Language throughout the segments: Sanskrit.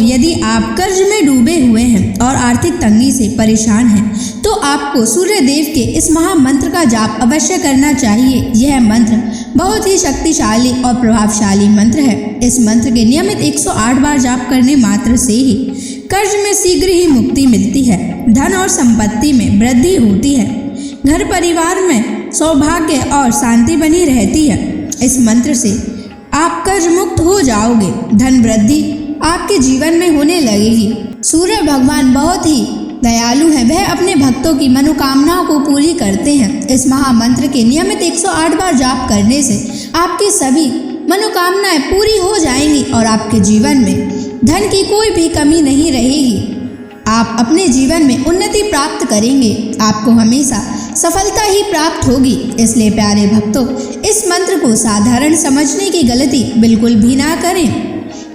यदि आप कर्ज में डूबे हुए हैं और आर्थिक तंगी से परेशान हैं, तो आपको सूर्य देव के इस महामंत्र का जाप अवश्य करना चाहिए। यह मंत्र बहुत ही शक्तिशाली और प्रभावशाली मंत्र है। इस मंत्र के नियमित 108 बार जाप करने मात्र से ही कर्ज में शीघ्र ही मुक्ति मिलती है, धन और संपत्ति में वृद्धि होती है, घर परिवार में सौभाग्य और शांति बनी रहती है। इस मंत्र से आप कर्ज मुक्त हो जाओगे, धन वृद्धि आपके जीवन में होने लगेगी। सूर्य भगवान बहुत ही दयालु हैं, वह अपने भक्तों की मनोकामनाओं को पूरी करते हैं। इस महामंत्र के नियमित 108 बार जाप करने से आपकी सभी मनोकामनाएं पूरी हो जाएंगी और आपके जीवन में धन की कोई भी कमी नहीं रहेगी। आप अपने जीवन में उन्नति प्राप्त करेंगे, आपको हमेशा सफलता ही प्राप्त होगी। इसलिए प्यारे भक्तों, इस मंत्र को साधारण समझने की गलती बिल्कुल भी ना करें।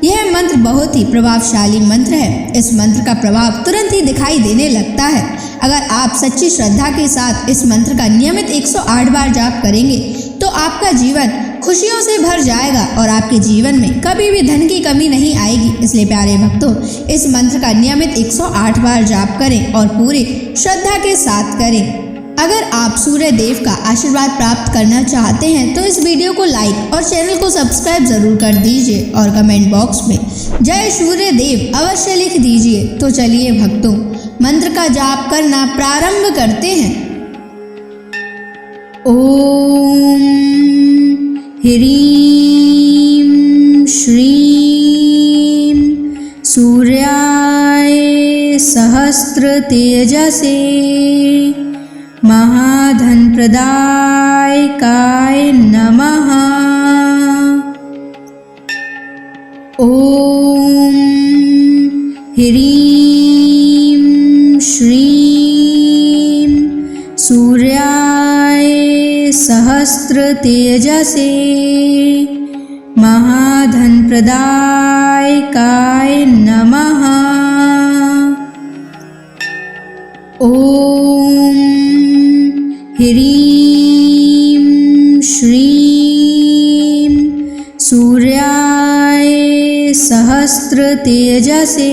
यह मंत्र बहुत ही प्रभावशाली मंत्र है। इस मंत्र का प्रभाव तुरंत ही दिखाई देने लगता है। अगर आप सच्ची श्रद्धा के साथ इस मंत्र का नियमित 108 बार जाप करेंगे तो आपका जीवन खुशियों से भर जाएगा और आपके जीवन में कभी भी धन की कमी नहीं आएगी। इसलिए प्यारे भक्तों, इस मंत्र का नियमित 108 बार जाप करें और पूरी श्रद्धा के साथ करें। अगर आप सूर्य देव का आशीर्वाद प्राप्त करना चाहते हैं तो इस वीडियो को लाइक और चैनल को सब्सक्राइब जरूर कर दीजिए और कमेंट बॉक्स में जय सूर्य देव अवश्य लिख दीजिए। तो चलिए भक्तों, मंत्र का जाप करना प्रारंभ करते हैं। ओम ह्रीं श्रीं सूर्याय सहस्र तेजसे महाधन प्रदायकाय नमः। ओम ह्रीं श्रीं सूर्याय सहस्र तेजसे महाधन प्रदायकाय नमः। ओम ह्रीं श्रीं सूर्याय सहस्र तेजसे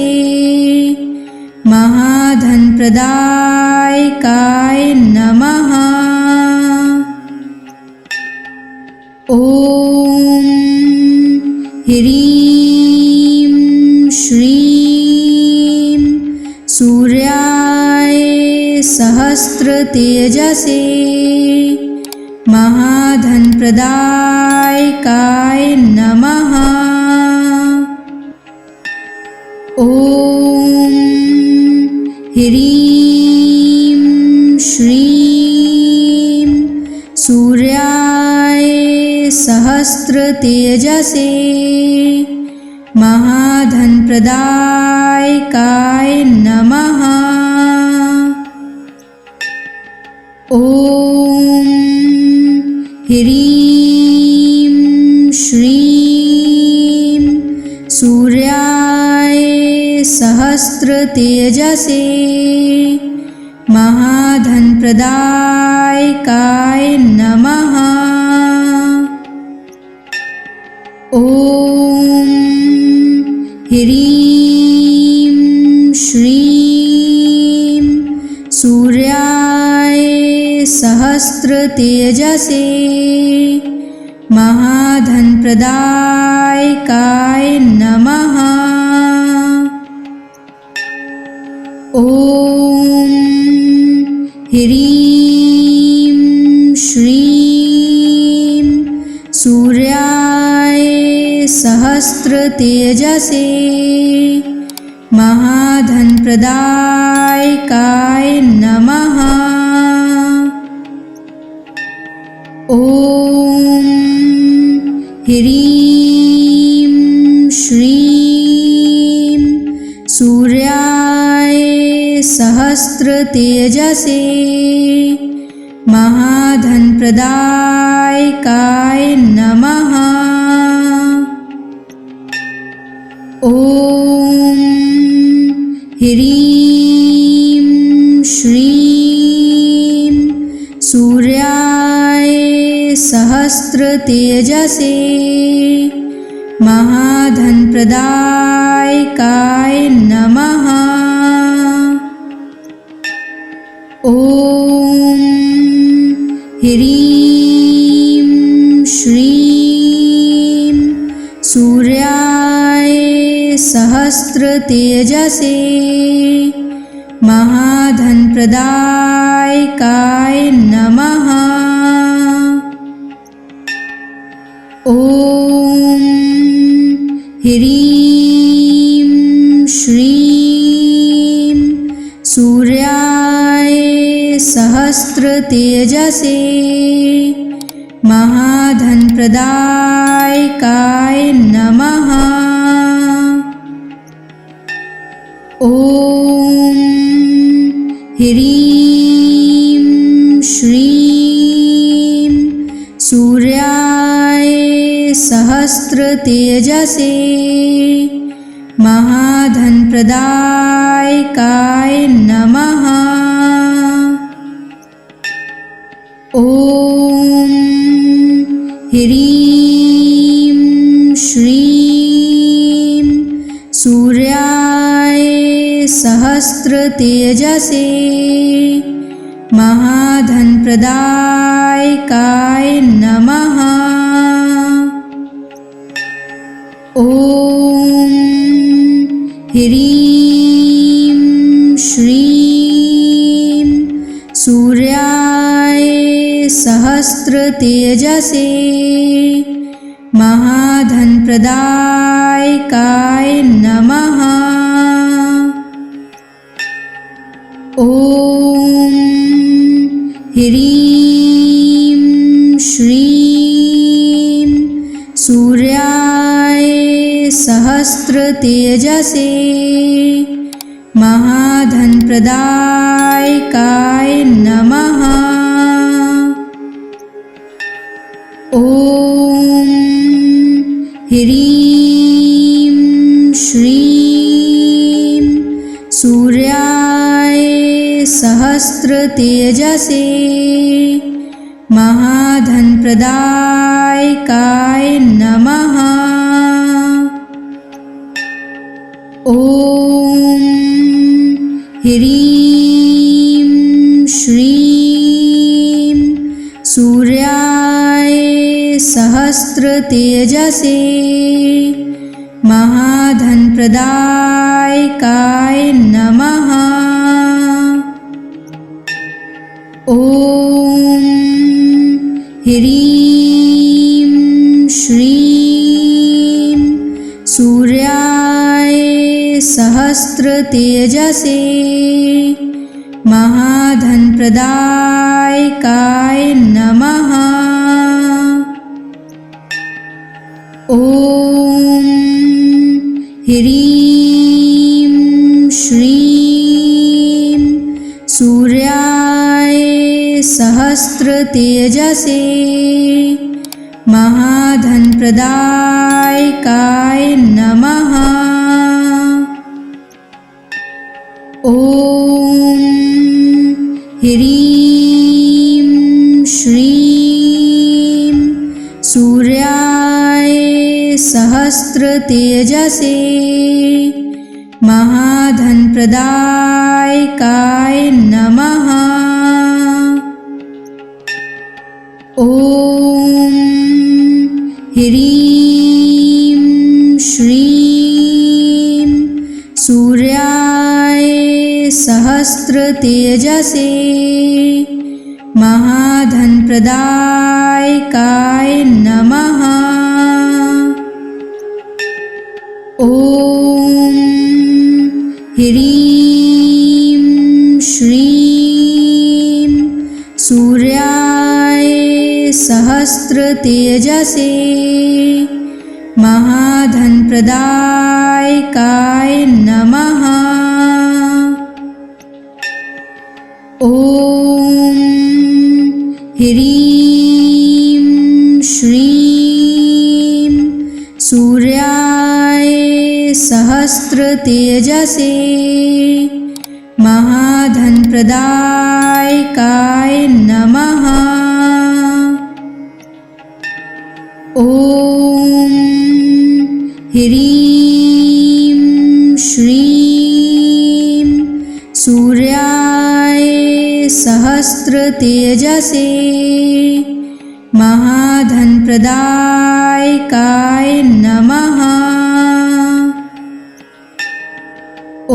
महाधन प्रदायकाय नमः। ओम ह्रीं श्रीं सूर्याय सहस्र तेजसे महाधन प्रदायकाय नमः। ओम ह्रीं श्रीं सूर्याय सहस्र तेजसे महाधन प्रदायकाय नमः। ओम ह्रीं श्रीं सूर्याय सहस्र तेजसे महाधन प्रदायकाय नमः। ओम ह्रीं श्रीं सूर्याय सहस्र तेजसे महाधन प्रदायकाय नमः। ओम ह्रीं श्रीं सूर्याय सहस्र तेजसे महाधन प्रदायकाय नमः। ओम ह्रीं श्रीं सूर्याय सहस्र तेजसे महाधन प्रदायकाय नमः। ओम ह्रीं श्रीं सूर्याय सहस्र तेजसे महाधनप्रदायकाय नमः। ॐ ह्रीं श्रीं सूर्याय सहस्रतेजसे महाधनप्रदायकाय नमः। ॐ ह्रीं श्रीं सूर्याय सहस्रतेजसे महाधनप्रदायकाय नमः। ॐ ह्रीं श्रीं सूर्याय सहस्रतेजसे महाधनप्रदायकाय नमः। ॐ ह्रीं श्रीं सूर्याय सहस्रतेजसे महाधनप्रदायकाय नमः। ॐ ह्रीं श्रीं सूर्याय सहस्रतेजसे महाधनप्रदायकाय नमः। ॐ ह्रीं श्रीं सूर्याय सहस्रतेजसे महाधनप्रदायकाय नमः। ॐ ह्रीं श्रीं सूर्याय सहस्रतेजसे महाधनप्रदायकाय नमः। ॐ ह्रीं श्रीं सूर्याय सहस्रतेजसे महाधनप्रदायकाय नमः। ॐ ह्रीं श्रीं सूर्याय सहस्रतेजसे महाधनप्रदायकाय नमः। ॐ ह्रीं श्रीं सूर्याय सहस्रतेजसे महाधनप्रदायकाय नमः। ॐ ह्रीं श्रीं सूर्याय सहस्रतेजसे महाधनप्रदायकाय नमः। ॐ ह्रीं श्रीं सूर्याय सहस्रतेजसे महाधनप्रदायकाय नमः। ॐ ह्रीं श्रीं सूर्याय सहस्रतेजसे महाधनप्रदायकाय नमः। ॐ ह्रीं श्रीं सूर्याय सहस्रतेजसे महाधनप्रदायकाय नमः। ॐ ह्रीं श्रीं सूर्याय सहस्रतेजसे महाधनप्रदायकाय नमः। ॐ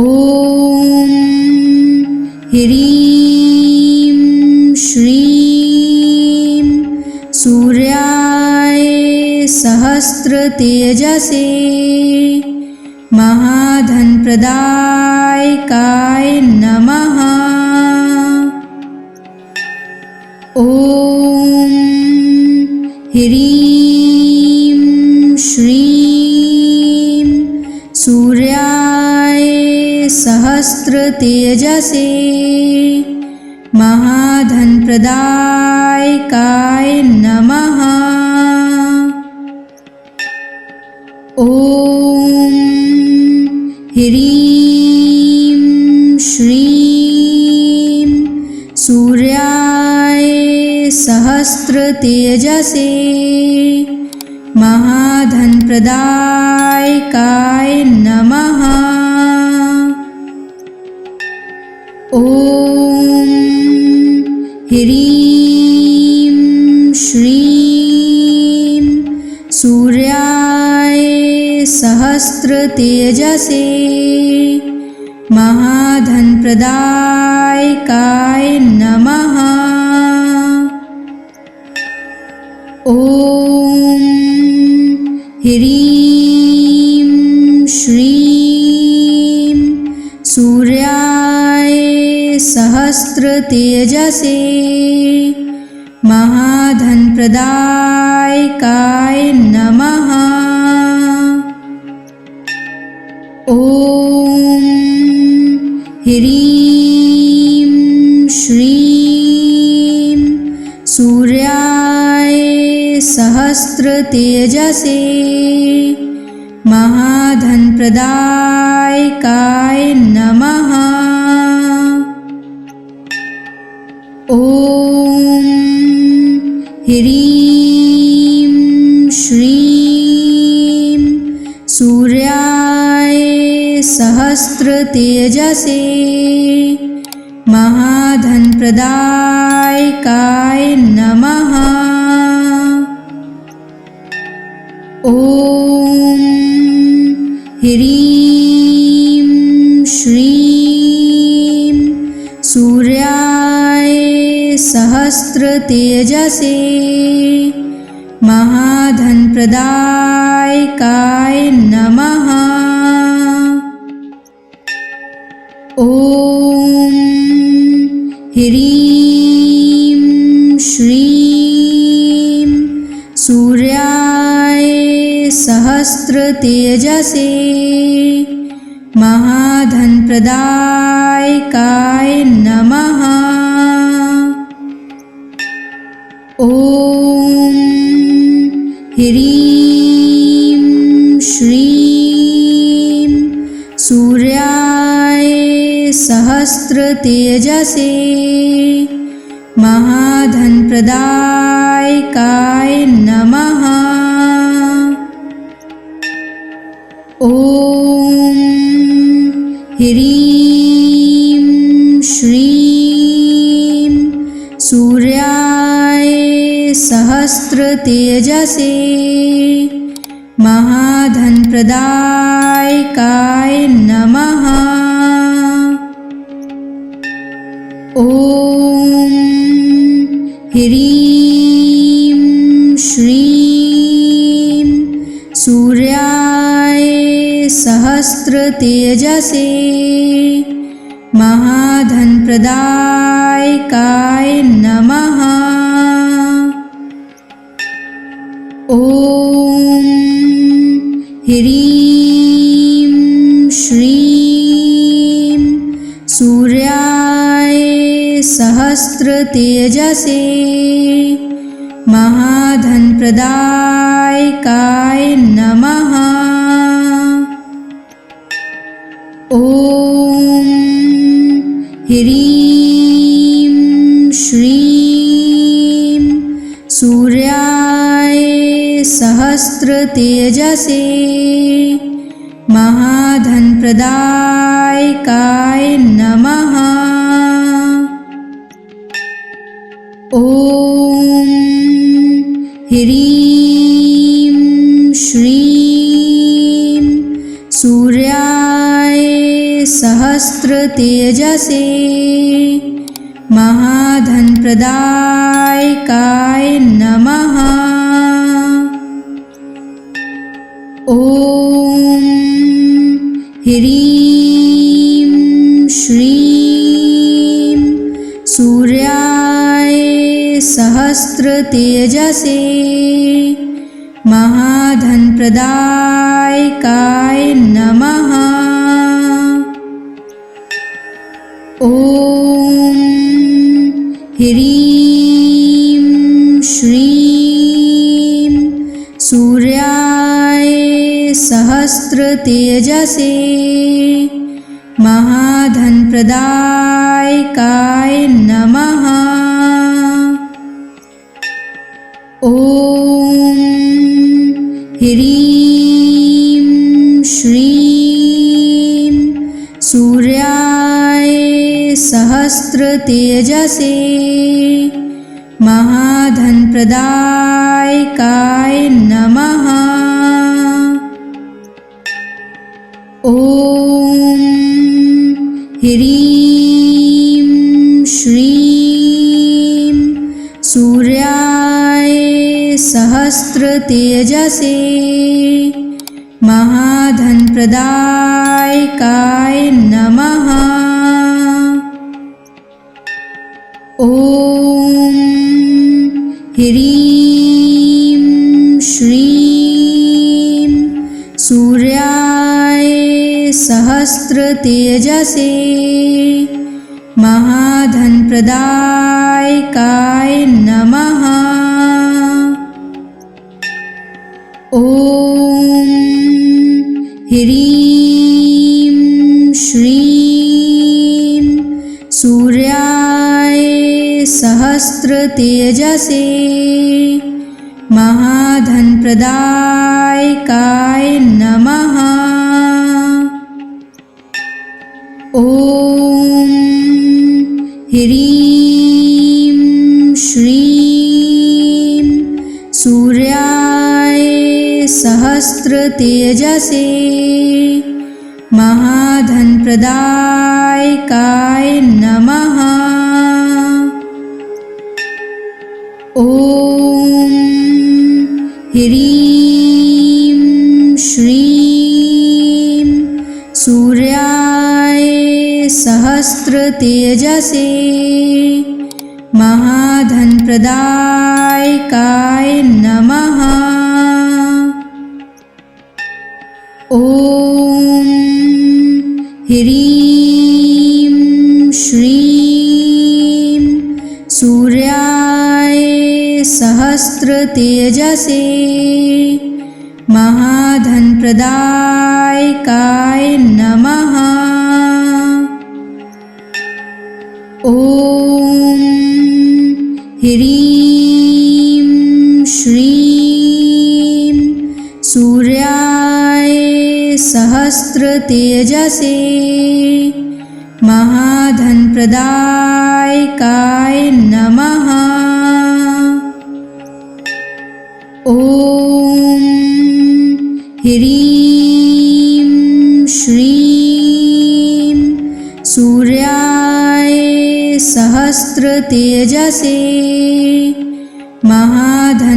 ह्रीं श्रीं सूर्याय सहस्रतेजसे महाधनप्रदायकाय नमः। ॐ ह्रीं श्रीं सूर्याय सहस्रतेजसे महाधनप्रदायकाय नमः। ॐ ह्रीं श्रीं सूर्याय सहस्रतेजसे महाधनप्रदायकाय नमः। ॐ ह्रीं श्रीं सूर्याय सहस्रतेजसे महाधनप्रदायकाय नमः। ॐ ह्रीं श्रीं सूर्याय सहस्रतेजसे महाधनप्रदायकाय नमः। ॐ ह्रीं श्रीं सूर्याय सहस्रतेजसे महाधनप्रदायकाय नमः। ॐ ह्रीं श्रीं सूर्याय सहस्रतेजसे महाधनप्रदायकाय नमः। ॐ ह्रीं श्रीं सूर्याय सहस्रतेजसे महाधनप्रदायकाय नमः। ॐ ह्रीं श्रीं सूर्याय सहस्रतेजसे महाधनप्रदायकाय नमः। ॐ ह्रीं श्रीं सूर्याय सहस्रतेजसे महाधनप्रदायकाय नमः। ॐ ह्रीं श्रीं सूर्याय सहस्रतेजसे महाधनप्रदायकाय नमः। ॐ ह्रीं श्रीं सूर्याय सहस्रतेजसे महाधनप्रदायकाय नमः। ॐ ह्रीं श्रीं सूर्याय सहस्रतेजसे महाधनप्रदायकाय नमः। ॐ ह्रीं श्रीं सूर्याय सहस्त्रतेजसे महाधनप्रदायकाय नमः। ॐ ह्रीं श्रीं सूर्याय सहस्त्रतेजसे महाधनप्रदायकाय नमः। ॐ ह्रीं श्रीं सूर्याय सहस्त्रतेजसे महाधनप्रदायकाय नमः। ॐ ह्रीं श्रीं सूर्याय सहस्त्रतेजसे महाधनप्रदायकाय नमः। ॐ ह्रीं श्रीं सूर्याय सहस्त्रतेजसे महाधनप्रदायकाय नमः। ॐ ह्रीं श्रीं सूर्याय सहस्त्रतेजसे महाधनप्रदायकाय नमः। ॐ ह्रीं श्रीं सूर्याय सहस्त्रतेजसे महाधनप्रदायकाय नमः। ॐ ह्रीं श्रीं सूर्याय सहस्त्रतेजसे महाधनप्रदायकाय नमः। ॐ ह्रीं श्रीं सूर्याय सहस्त्रतेजसे महाधनप्रदायकाय नमः। ॐ ह्रीं श्रीं सूर्याय सहस्त्रतेजसे महाधनप्रदायकाय नमः। ॐ ह्रीं श्रीं सूर्याय सहस्त्रतेजसे महाधनप्रदायकाय नमः। ॐ ह्रीं श्रीं सूर्याय सहस्त्रतेजसे महाधनप्रदायकाय नमः। ॐ ह्रीं श्रीं सूर्याय सहस्त्रतेजसे महाधनप्रदायकाय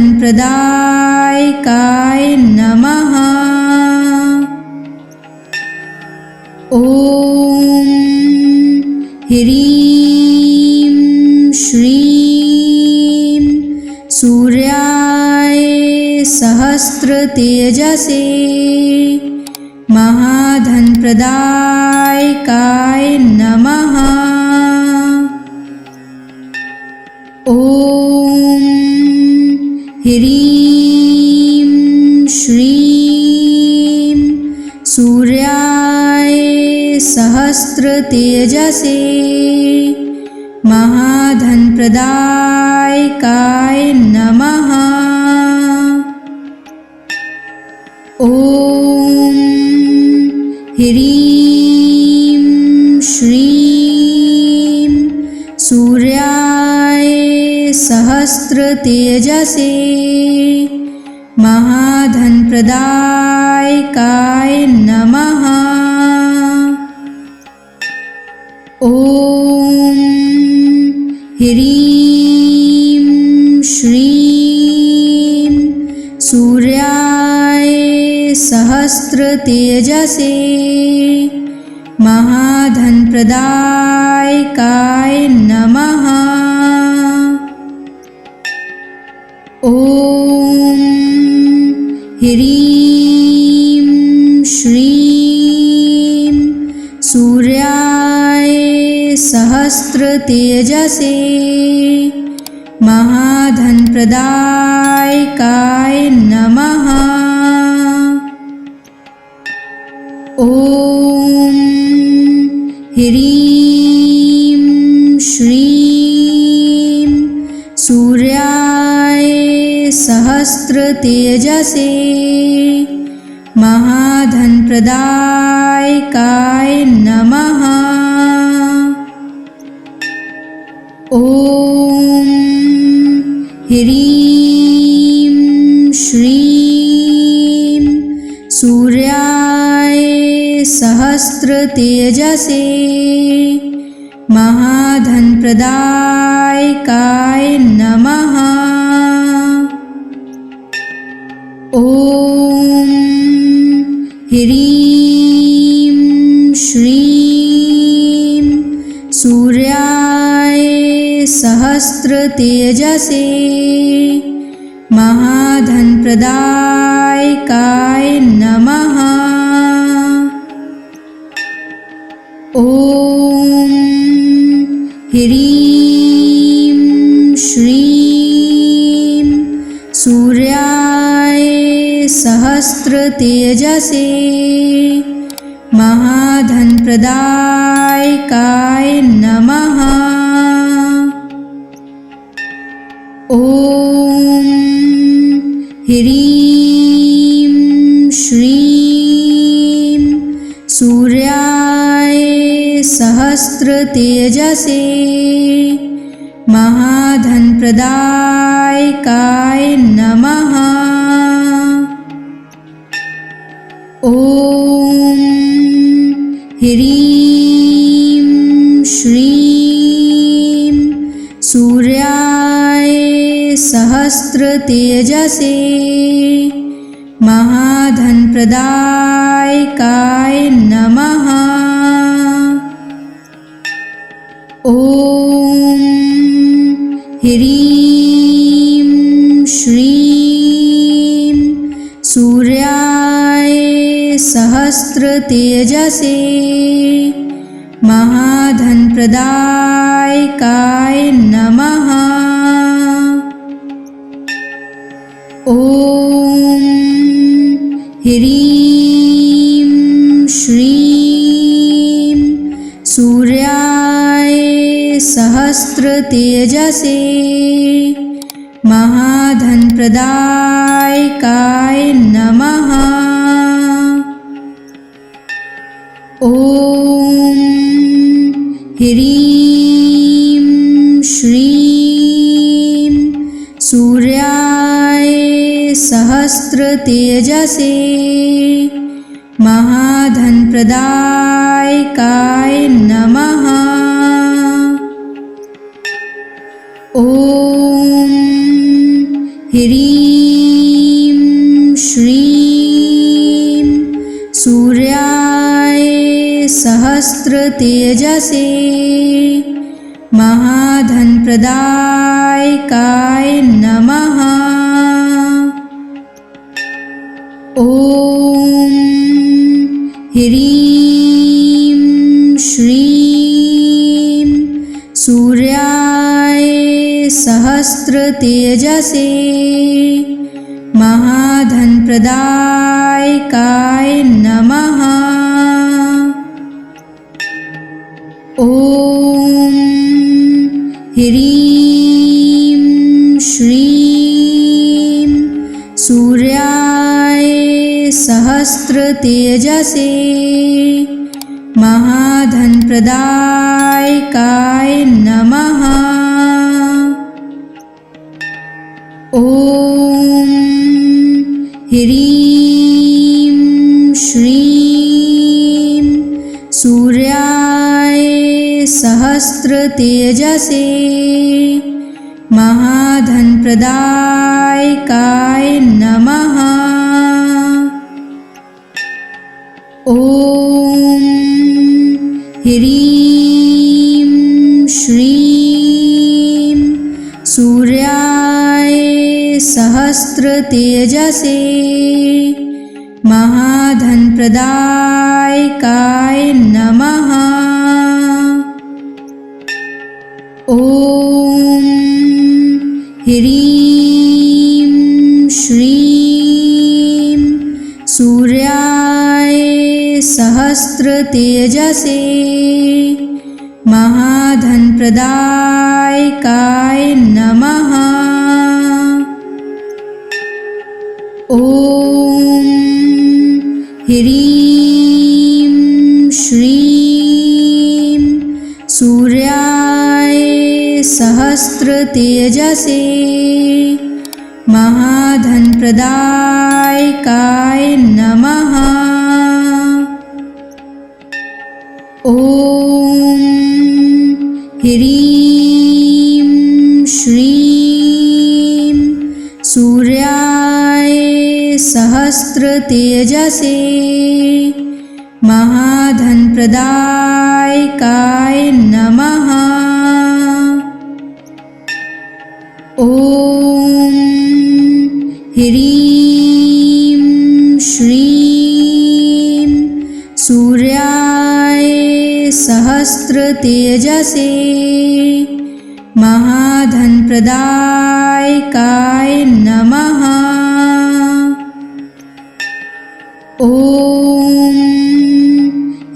नमः। ॐ ह्रीं श्रीं सूर्याय सहस्त्रतेजसे महाधनप्रदायकाय नमः। ॐ ह्रीं श्रीं सूर्याय सहस्त्रतेजसे महाधनप्रदायकाय नमः। सहस्रतेजसे महाधनप्रदायकाय नमः। ॐ ह्रीं श्रीं सूर्याय सहस्रतेजसे महाधनप्रदायकाय नमः। ॐ ह्रीं श्रीं सूर्याय सहस्रतेजसे महाधनप्रदायकाय नमः। ॐ ह्रीं श्रीं सूर्याय सहस्रतेजसे महाधनप्रदायकाय नमः। ॐ ह्रीं श्रीं सूर्याय सहस्रतेजसे महाधनप्रदायकाय नमः। ॐ ह्रीं श्रीं सूर्याय सहस्रतेजसे महाधनप्रदायकाय नमः। ॐ ह्रीं श्रीं सूर्याय सहस्रतेजसे महाधनप्रदायकाय नमः। ॐ ह्रीं श्रीं सूर्याय सहस्रतेजसे महाधनप्रदायकाय नमः। ॐ ह्रीं श्रीं सूर्याय सहस्रतेजसे महाधनप्रदायकाय नमः। ॐ ह्रीं श्रीं सूर्याय सहस्रतेजसे महाधनप्रदायकाय नमः। ॐ ह्रीं श्रीं सूर्याय सहस्रतेजसे महाधनप्रदायकाय नमः। ॐ ह्रीं श्रीं सूर्याय सहस्रतेजसे महाधनप्रदायकाय नमः। ॐ ह्रीं श्रीं सूर्याय सहस्रतेजसे महाधनप्रदायकाय नमः। ॐ ह्रीं श्रीं सूर्याय सहस्रतेजसे महाधनप्रदायकाय नमः। ॐ ह्रीं श्रीं सूर्याय सहस्रतेजसे महाधनप्रदायकाय नमः। ॐ ह्रीं श्रीं सूर्याय सहस्रतेजसे महाधनप्रदायकाय नमः। ॐ ह्रीं श्रीं सूर्याय सहस्रतेजसे महाधनप्रदायकाय नमः। ॐ ह्रीं श्रीं सूर्याय सहस्रतेजसे महाधनप्रदायकाय नमः। ॐ ह्रीं श्रीं सूर्याय सहस्रतेजसे महाधनप्रदायकाय नमः। ॐ ह्रीं श्रीं सूर्याय सहस्रतेजसे महाधनप्रदायकाय नमः। ॐ ह्रीं श्रीं सूर्याय सहस्रतेजसे महाधनप्रदायकाय नमः। ॐ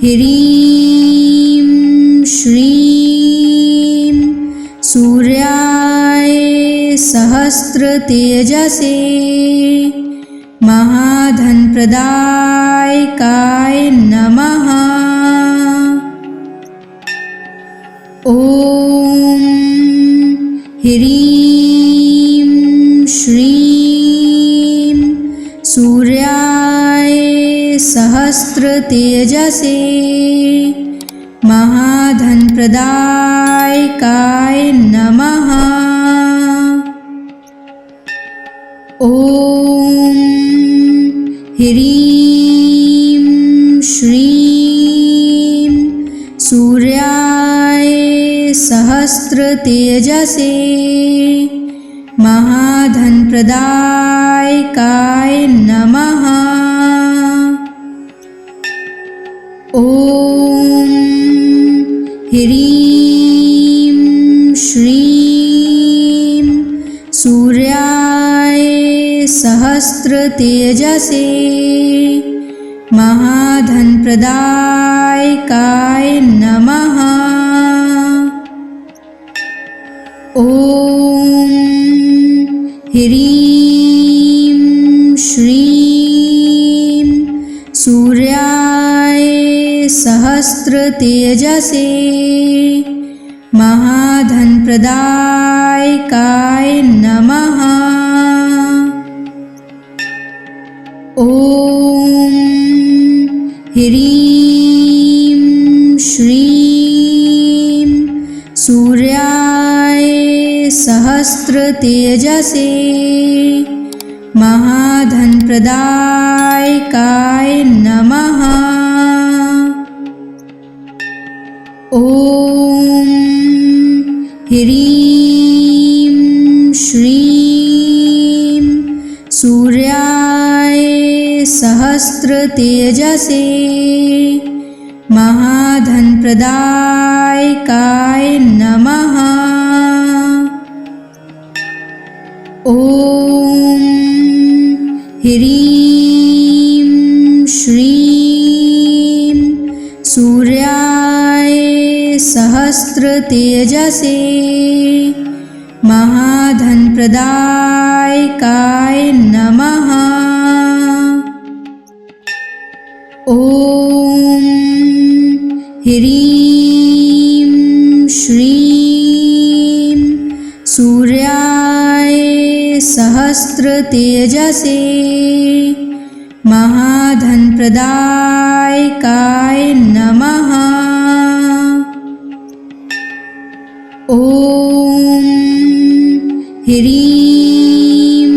ह्रीं श्रीं सूर्याय सहस्रतेजसे महाधनप्रदायकाय नमः। ॐ ह्रीं श्रीं सूर्याय सहस्रतेजसे महाधनप्रदायकाय नमः। ॐ ह्रीं श्रीं सूर्याय सहस्रतेजसे महाधनप्रदायकाय नमः। ॐ ह्रीं श्रीं सूर्याय सहस्रतेजसे महाधनप्रदायकाय नमः। ॐ ह्रीं श्रीं सूर्याय सहस्रतेजसे महाधनप्रदायकाय नमः। ॐ ह्रीं श्रीं सूर्याय सहस्रतेजसे महाधनप्रदायकाय नमः। ॐ ह्रीं श्रीं सूर्याय सहस्रतेजसे महाधनप्रदायकाय नमः। ॐ ह्रीं श्रीं सूर्याय सहस्रतेजसे महाधनप्रदायकाय नमः। ॐ ह्रीं श्रीं सूर्याय सहस्रतेजसे महाधनप्रदायकाय नमः। ॐ ह्रीं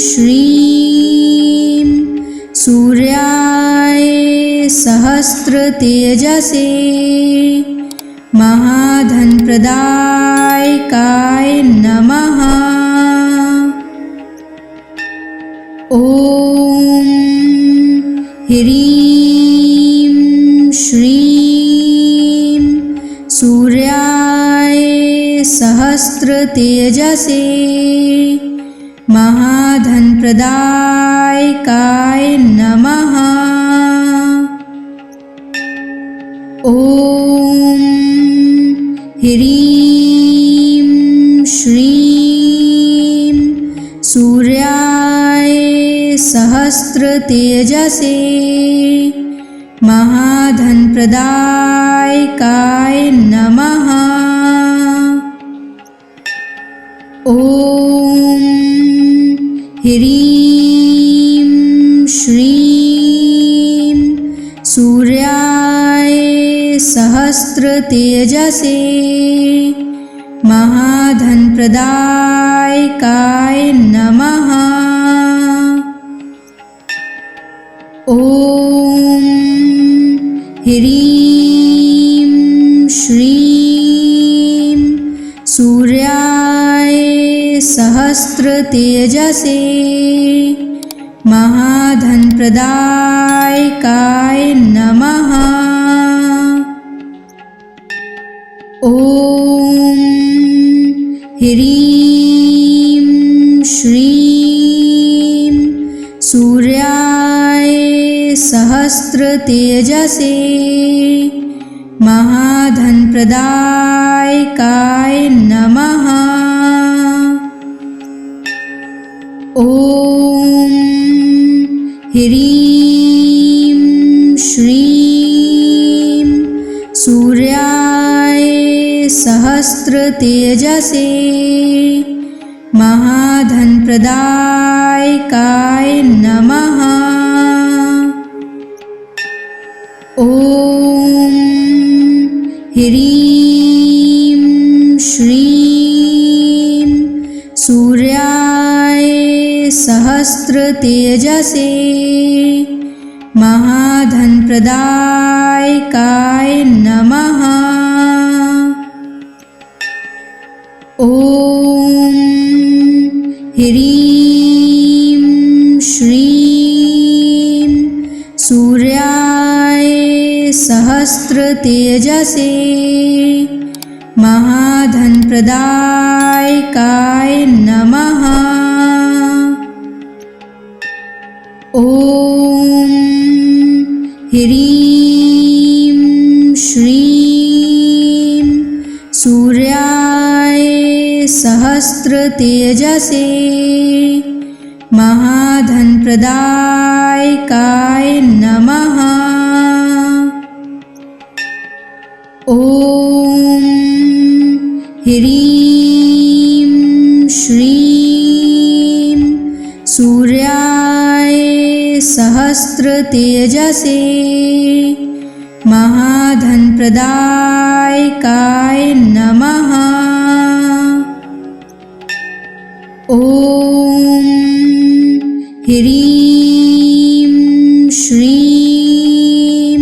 श्रीं सूर्याय सहस्रतेजसे महाधनप्रदायकाय नमः। ॐ ह्रीं श्रीं सूर्याय सहस्रतेजसे महाधनप्रदायकाय नमः। ॐ ह्रीं श्रीं सूर्याय सहस्रतेजसे महाधनप्रदायकाय नमः। ॐ ह्रीं श्रीं सूर्याय सहस्रतेजसे महाधनप्रदायकाय नमः। ॐ ह्रीं श्रीं सूर्याय सहस्रतेजसे महाधनप्रदायकाय नमः। ॐ ह्रीं श्रीं सूर्याय सहस्रतेजसे महाधनप्रदायकाय नमः। ॐ ह्रीं श्रीं सूर्याय सहस्रतेजसे महाधनप्रदायकाय नमः। ॐ ह्रीं श्रीं सूर्याय सहस्रतेजसे महाधनप्रदायकाय नमः। ॐ ह्रीं श्रीं सूर्याय सहस्रतेजसे महाधनप्रदायकाय नमः। ॐ ह्रीं श्रीं सूर्याय सहस्रतेजसे महाधनप्रदायकाय नमः। ॐ ह्रीं श्रीं सूर्याय सहस्रतेजसे महाधनप्रदायकाय नमः। ॐ ह्रीं श्रीं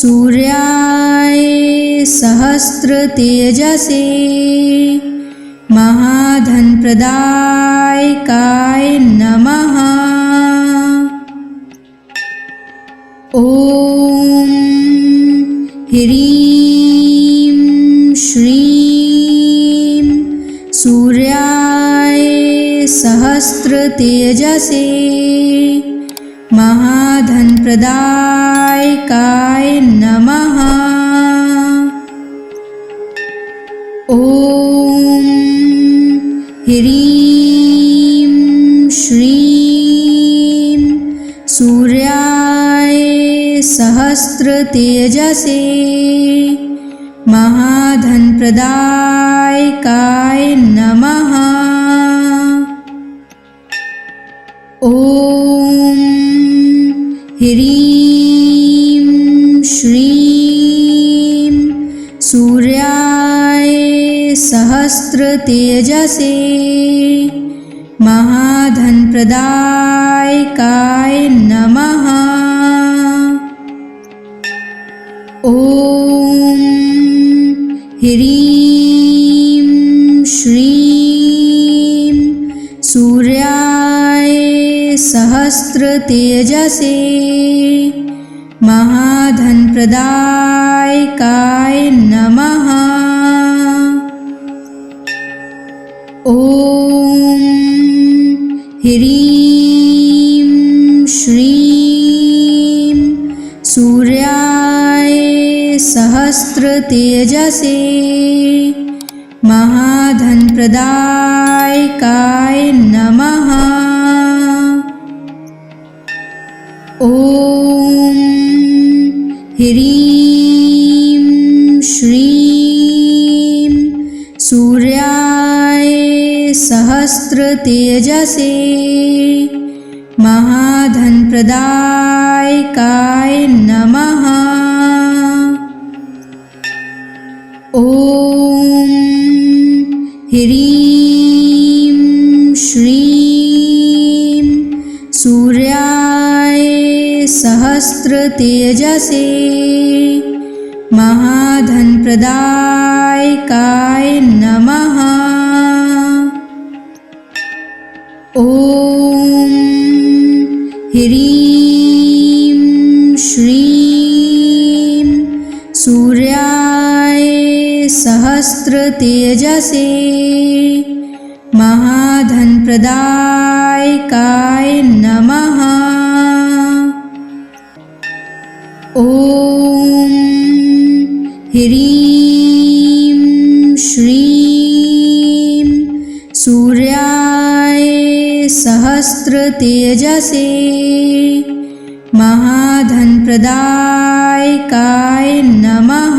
सूर्याय सहस्रतेजसे महाधनप्रदायकाय नमः। ॐ ह्रीं श्रीं सूर्याय सहस्रतेजसे महाधनप्रदायकाय नमः। ॐ ह्रीं श्रीं सूर्याय सहस्रतेजसे महाधनप्रदायकाय नमः। ॐ ह्रीं श्रीं सूर्याय सहस्रतेजसे महाधनप्रदायकाय नमः। ॐ ह्रीं श्रीं सूर्याय सहस्रतेजसे महाधनप्रदायकाय नमः। ॐ ह्रीं श्रीं सूर्याय सहस्रतेजसे महाधनप्रदायकाय नमः। ॐ ह्रीं श्रीं सूर्याय सहस्रतेजसे महाधनप्रदायकाय नमः। ॐ ह्रीं श्रीं सूर्याय सहस्रतेजसे महाधनप्रदायकाय नमः। ॐ ह्रीं श्रीं सूर्याय सहस्रतेजसे महाधनप्रदायकाय नमः। ॐ ह्रीं श्रीं सूर्याय सहस्रतेजसे महाधनप्रदायकाय नमः।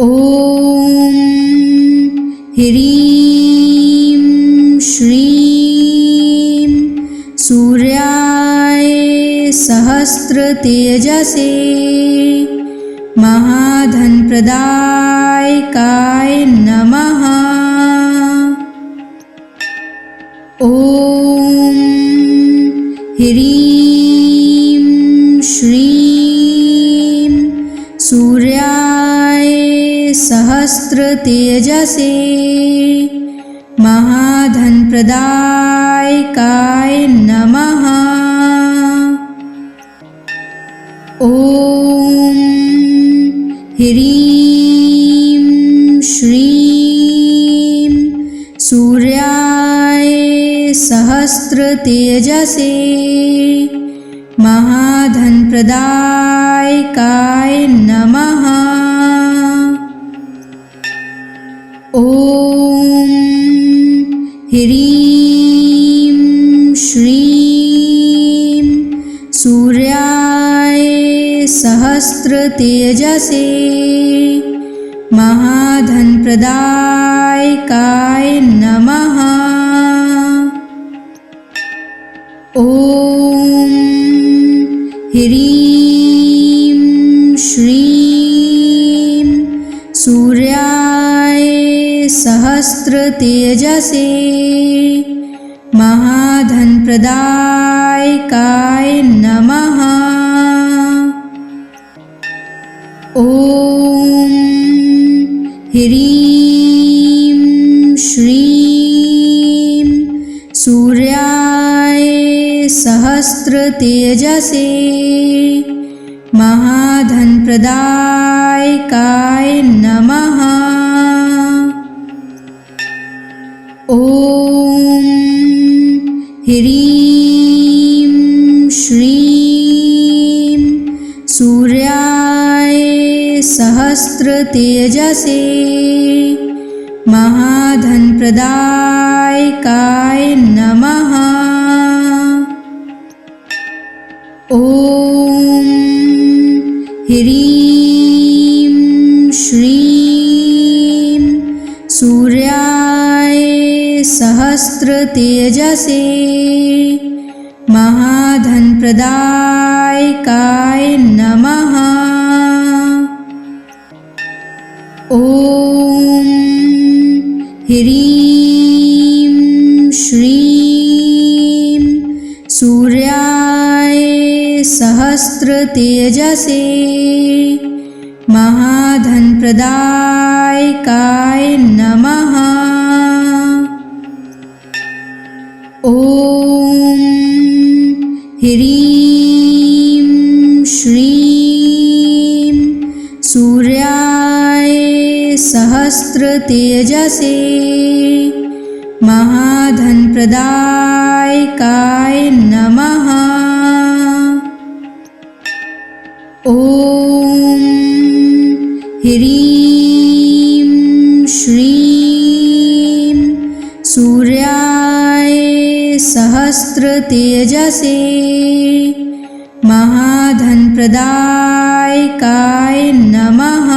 ॐ ह्रीं श्रीं सूर्याय सहस्रतेजसे महाधनप्रदायकाय नमः। ॐ ह्रीं श्रीं सूर्याय सहस्रतेजसे महाधनप्रदायकाय नमः। ॐ ह्रीं श्रीं सूर्याय सहस्रतेजसे महाधनप्रदायकाय नमः। ॐ ह्रीं श्रीं सूर्याय सहस्रतेजसे महाधनप्रदायकाय नमः। ॐ ह्रीं श्रीं सूर्याय सहस्रतेजसे महाधनप्रदायकाय नमः। ॐ ह्रीं श्रीं सूर्याय सहस्रतेजसे महाधनप्रदायकाय नमः। ॐ ह्रीं श्रीं सूर्याय सहस्रतेजसे महाधनप्रदायकाय नमः। ॐ ह्रीं श्रीं सूर्याय सहस्रतेजसे महाधनप्रदायकाय नमः। ॐ ह्रीं श्रीं सूर्याय सहस्रतेजसे महाधनप्रदायकाय नमः। ॐ ह्रीं श्रीं सूर्याय सहस्रतेजसे महाधनप्रदायकाय नमः। ॐ ह्रीं श्रीं सूर्याय सहस्रतेजसे महाधनप्रदायकाय नमः।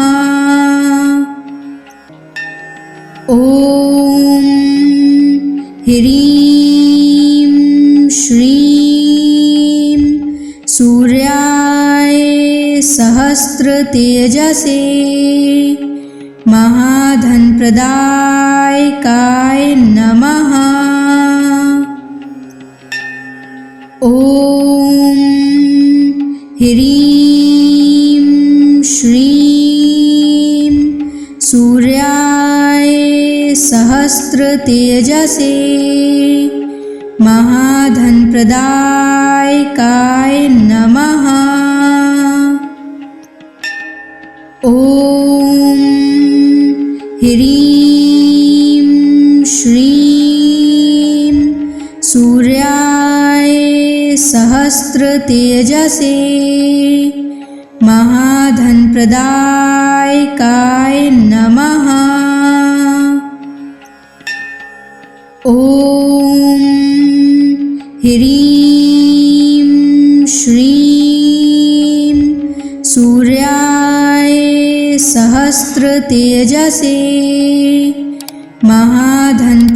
ॐ ह्रीं श्रीं सूर्याय सहस्रतेजसे महाधनप्रदायकाय नमः। ॐ ह्रीं श्रीं सूर्याय सहस्रतेजसे महाधनप्रदायकाय नमः। ॐ ह्रीं श्रीं सूर्याय सहस्रतेजसे महाधनप्रदायकाय नमः। ॐ ह्रीं श्रीं सूर्याय सहस्रतेजसे महाधनप्रदायकाय